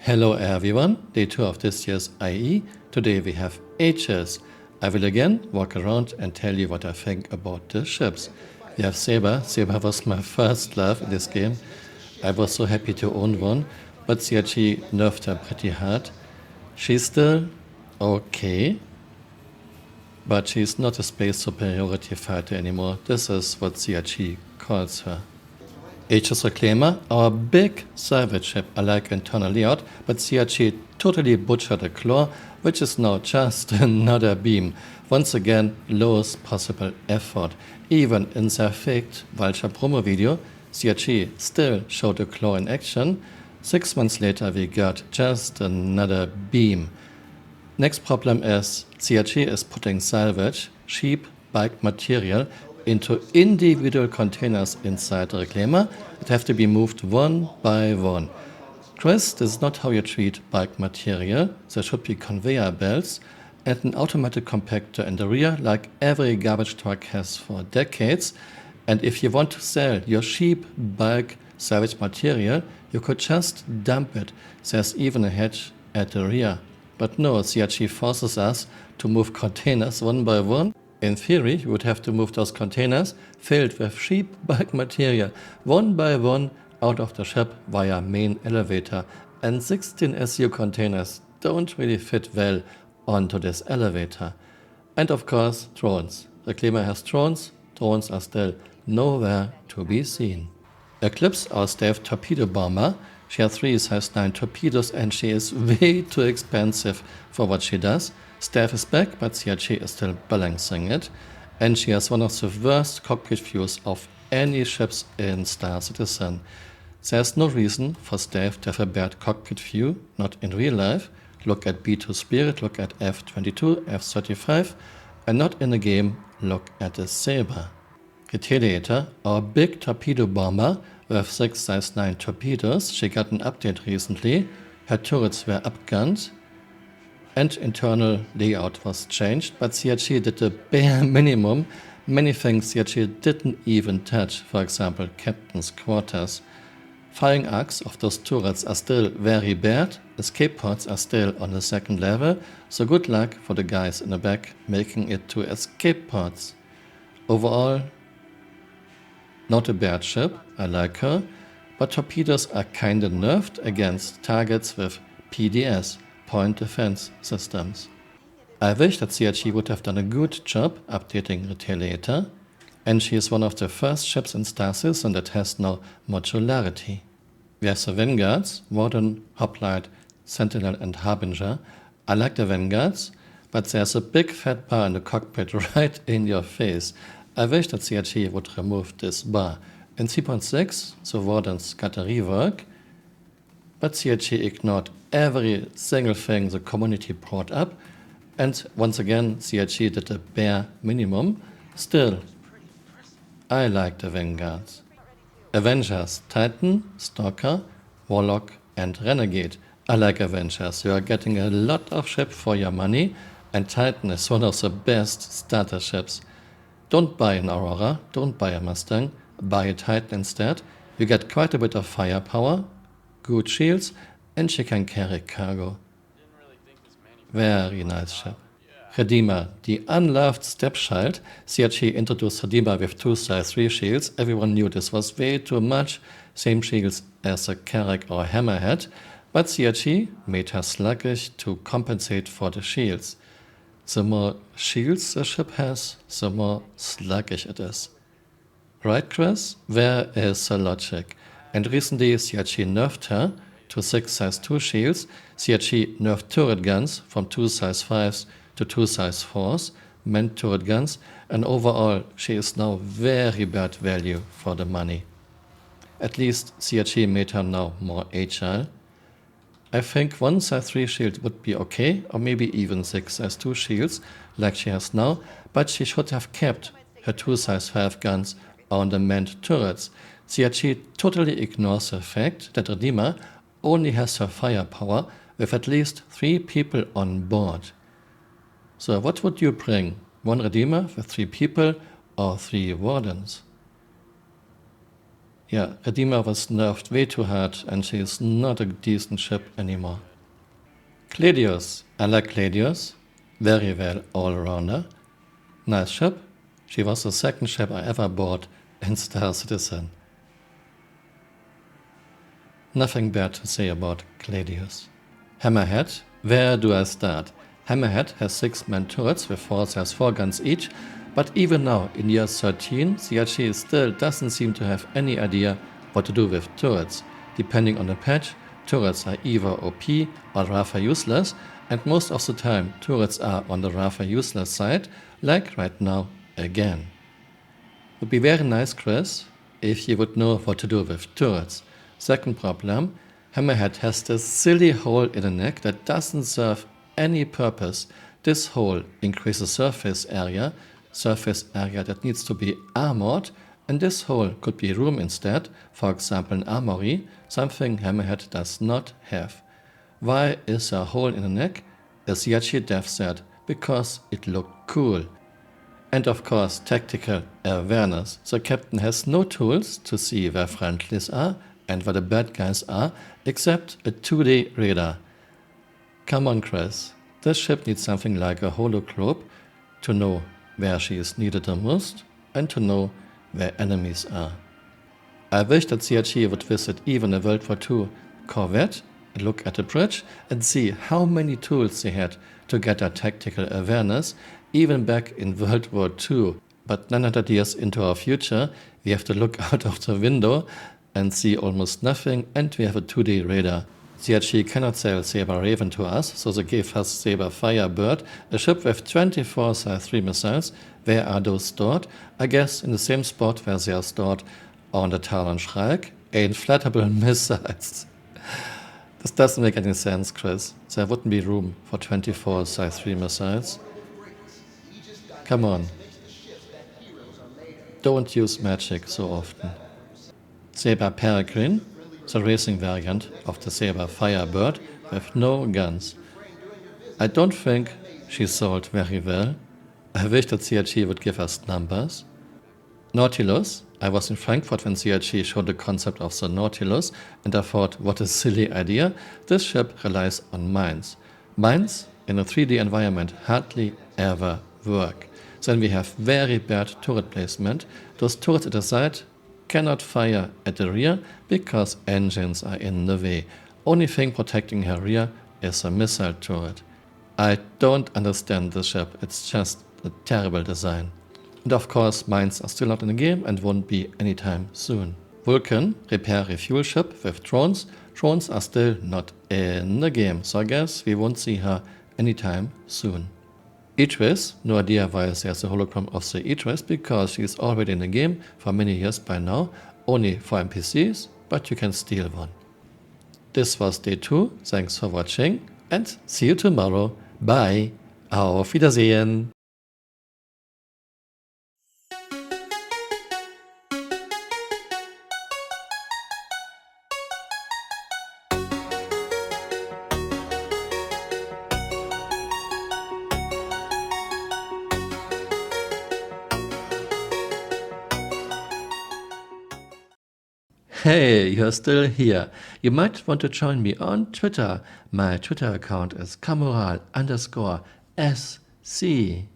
Hello everyone, day 2 of this year's IAE. Today we have Aegis. I will again walk around and tell you what I think about the ships. We have Saber. Saber was my first love in this game. I was so happy to own one, but CRG nerfed her pretty hard. She's still okay, but she's not a space superiority fighter anymore. This is what CRG calls her. Aegis Reclaimer, our big salvage ship I like internal layout, but CRG totally butchered the claw, which is now just another beam. Once again, lowest possible effort. Even in their faked Vulture promo video, CRG still showed the claw in action. 6 months later we got just another beam. Next problem is CRG is putting salvage, cheap bulk material into individual containers inside the Reclaimer that have to be moved one by one. Chris, this is not how you treat bulk material. There should be conveyor belts and an automatic compactor in the rear like every garbage truck has for decades. And if you want to sell your cheap bulk salvage material, you could just dump it. There's even a hatch at the rear. But no, CRG forces us to move containers one by one. In theory, you would have to move those containers filled with cheap bulk material one by one out of the ship via main elevator, and 16 SU containers don't really fit well onto this elevator. And of course, drones. Reclaimer has drones. Drones are still nowhere to be seen. Eclipse, our staff torpedo bomber. She has 3 size 9 torpedoes and she is way too expensive for what she does. Staff is back, but CRG is still balancing it. And she has one of the worst cockpit views of any ships in Star Citizen. There's no reason for Staff to have a bad cockpit view, not in real life. Look at B2 Spirit, look at F-22, F-35, and not in the game, look at the Saber. Retaliator, our big torpedo bomber with 6 size 9 torpedoes. She got an update recently. Her turrets were upgunned and internal layout was changed, but CRG did the bare minimum. Many things CRG didn't even touch, for example, captain's quarters. Firing arcs of those turrets are still very bad, escape pods are still on the 2nd level, so good luck for the guys in the back making it to escape pods. Overall, not a bad ship, I like her, but torpedoes are kinda nerfed against targets with PDS. Point defense systems. I wish that CRG would have done a good job updating Retaliator, and she is one of the first ships in Star Citizen that has no modularity. We have the Vanguards, Warden, Hoplite, Sentinel and Harbinger. I like the Vanguards, but there's a big fat bar in the cockpit right in your face. I wish that CRG would remove this bar. In 3.6, the Wardens got a rework, but CRG ignored every single thing the community brought up, and once again CRG did the bare minimum. Still, I like the Vanguards. Avengers, Titan, Stalker, Warlock and Renegade. I like Avengers, you are getting a lot of ship for your money, and Titan is one of the best starter ships. Don't buy an Aurora, don't buy a Mustang, buy a Titan instead. You get quite a bit of firepower, good shields, and she can carry cargo. Very nice ship. Redeemer, the unloved stepchild. CRG introduced Redeemer with 2 size 3 shields. Everyone knew this was way too much. Same shields as a Carrack or Hammerhead, but CRG made her sluggish to compensate for the shields. The more shields a ship has, the more sluggish it is. Right, Chris? Where is the logic? And recently CRG nerfed her to 6 size 2 shields. CRG nerfed turret guns from 2 size 5s to 2 size 4s, meant turret guns, and overall she is now very bad value for the money. At least CRG made her now more agile. I think 1 size 3 shield would be okay, or maybe even 6 size 2 shields like she has now, but she should have kept her 2 size 5 guns on the manned turrets. CRG totally ignores the fact that Redeemer only has her firepower with at least 3 people on board. So what would you bring? 1 Redeemer with 3 people or 3 Wardens? Yeah, Redeemer was nerfed way too hard and she is not a decent ship anymore. Gladius. I like Gladius. Very well all-rounder. Nice ship. She was the second ship I ever bought in Star Citizen. Nothing bad to say about Gladius. Hammerhead. Where do I start? Hammerhead has 6-man turrets with 4 cells, 4 guns each, but even now, in year 13, CRG still doesn't seem to have any idea what to do with turrets. Depending on the patch, turrets are either OP or rather useless, and most of the time turrets are on the rather useless side, like right now again. Would be very nice, Chris, if you would know what to do with turrets. Second problem, Hammerhead has this silly hole in the neck that doesn't serve any purpose. This hole increases surface area that needs to be armored, and this hole could be room instead, for example an armory, something Hammerhead does not have. Why is a hole in the neck? A CRG dev said, because it looked cool. And of course tactical awareness. The captain has no tools to see where friendlies are and where the bad guys are, except a 2D radar. Come on, Chris, this ship needs something like a hologlobe to know where she is needed the most and to know where enemies are. I wish that CRG would visit even a World War II corvette and look at the bridge and see how many tools they had to get that tactical awareness, even back in World War II. But 900 years into our future, we have to look out of the window and see almost nothing, and we have a 2D radar. CRG cannot sell Saber Raven to us, so they gave us Saber Firebird, a ship with 24 Size 3 missiles. Where are those stored? I guess in the same spot where they are stored on the Talon Shrike, inflatable missiles. This doesn't make any sense, Chris. There wouldn't be room for 24 Size 3 missiles. Come on. Don't use magic so often. Saber Peregrine, the racing variant of the Saber Firebird with no guns. I don't think she sold very well. I wish that CRG would give us numbers. Nautilus. I was in Frankfurt when CRG showed the concept of the Nautilus and I thought, what a silly idea. This ship relies on mines. Mines in a 3D environment hardly ever work. Then we have very bad turret placement. Those turrets at the side cannot fire at the rear because engines are in the way. Only thing protecting her rear is a missile turret. I don't understand this ship, it's just a terrible design. And of course mines are still not in the game and won't be anytime soon. Vulcan, repair refuel ship with drones. Drones are still not in the game, so I guess we won't see her anytime soon. Aegis, no idea why there's a hologram of the Aegis, because she's already in the game for many years by now, only for NPCs, but you can steal one. This was day 2, thanks for watching and see you tomorrow. Bye, auf Wiedersehen! Hey, you're still here. You might want to join me on Twitter. My Twitter account is Camural_SC.